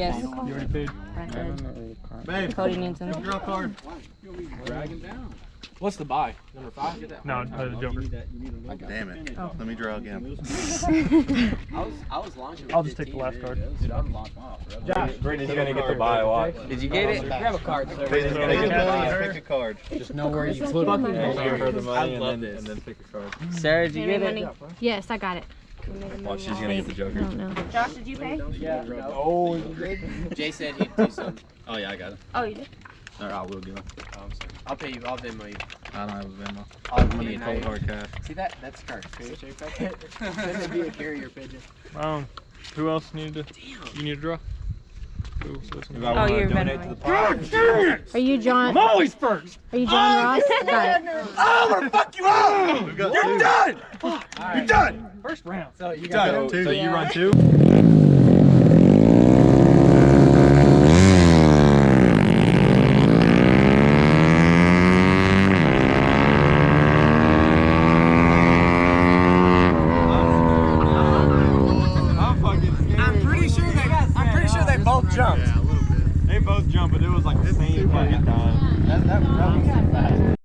Yes. You already paid? Babe, Cody needs him. Draw card. What's the buy? Number 5? No, the Joker. Damn it. Oh. Let me draw again. I was launching. I'll just take the last card. Josh, Brittany's gonna get the buy. Watch. did you get it? Grab a card, sir. Pick a card. Just know where you put it. Give her the money I love and this. then pick a card. Sarah, did you get it? Yes, I got it. Watch, she's gonna get the Joker. No. Josh, did you pay? Yeah. Oh, you did? Jay said he'd do some. Oh yeah, I got it. Oh, you did? Or I will give it. Oh, I'm sorry. I'll pay you. I'll Venmo you. I don't have a Venmo. I'll I need cold hard cash. See that? That's cartridge. Shouldn't be a carrier pigeon. Who else needed to? You need to draw? Oh, you're Venmo. Are you John? I'm always first. Are you John Ross? Got it. I'm gonna fuck you up! You're done! You're done! First round. So you got So you run 2? jumped. Yeah, a little bit. They both jumped, but it was like the same fucking time. That was too fast.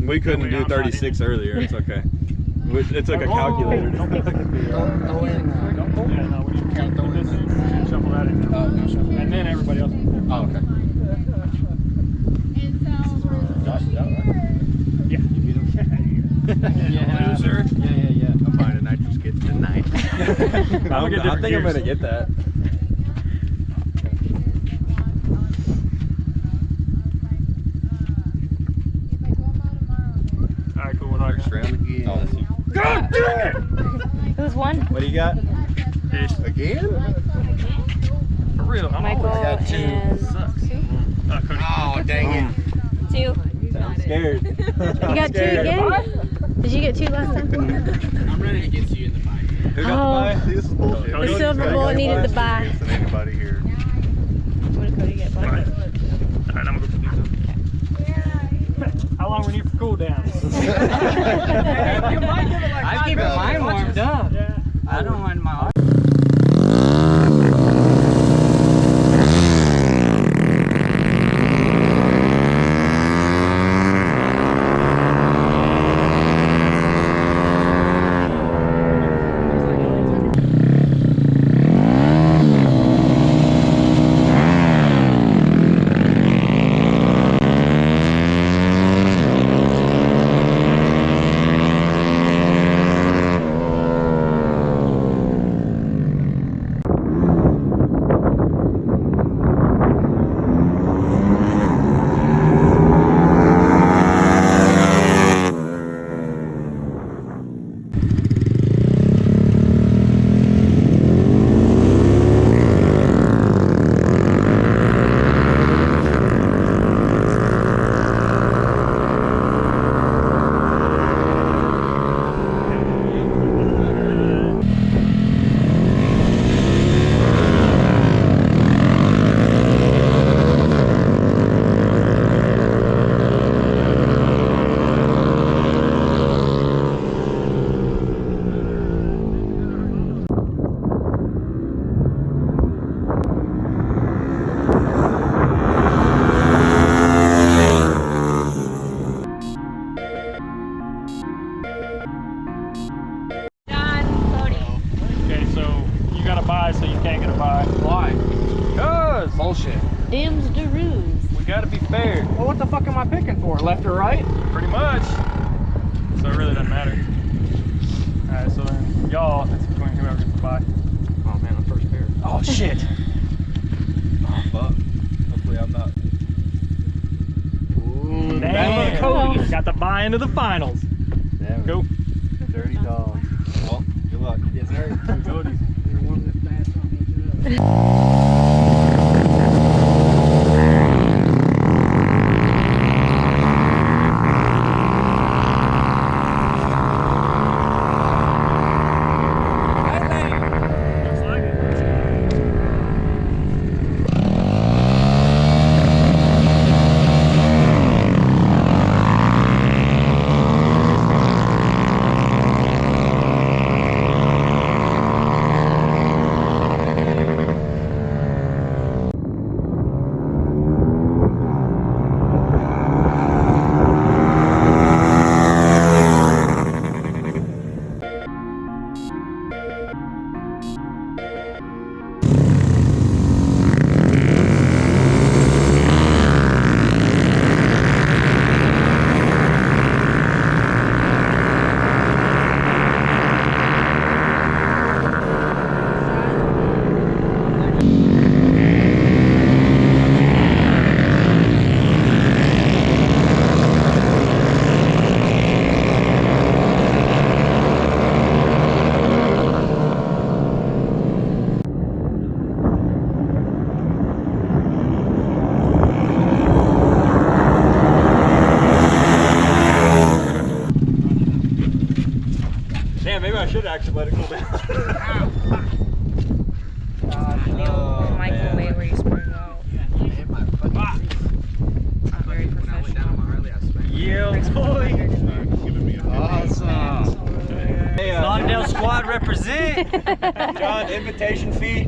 We couldn't do 36 earlier. It's okay. It took a calculator. Yeah, no, we should put this in, shuffle that in. And then everybody else. Oh, okay. Josh, is that right? Yeah. You beat him? Yeah, loser? Yeah. I'm buying a nitrous kit tonight. I think I'm gonna get that. Alright, cool. What do I got? Again. Oh, that's you. God dang it! Who's one? What do you got? Again? For real. I'm Michael always and Cody. Oh, dang it. two. I'm scared. You got two again? Did you get two last time? I'm running against you in the fight. Who got the buy? See, this is bullshit. Cody? The silver bullet needed the buy. Than anybody here. What did Cody get? Black? Alright, I'm gonna go for these. How long we need for cool down? I keep mine warmed up. Yeah. I don't mind my. shit. Dims de ruse. We gotta be fair. Well, what the fuck am I picking for? Left or right? Pretty much. So it really doesn't matter. Alright, so then y'all, it's between whoever gets the bye. Oh man, I'm first pair. Oh shit. Oh, fuck. Hopefully I'm not. Ooh, Damn, Cody got the bye into the finals. Damn it. Go. Dirty dog. Well, good luck. Yes, sir. Cody's. You're one of the fast on each other. Looks like it. Damn, maybe I should actually let it cool down. The microwave where you spread it out. Man, my fucking face. Not very When I went down on professional. my Harley, I swear. Yeah, boy. Giving me a Awesome. Hey, Lawndale squad represent. John, invitation fee.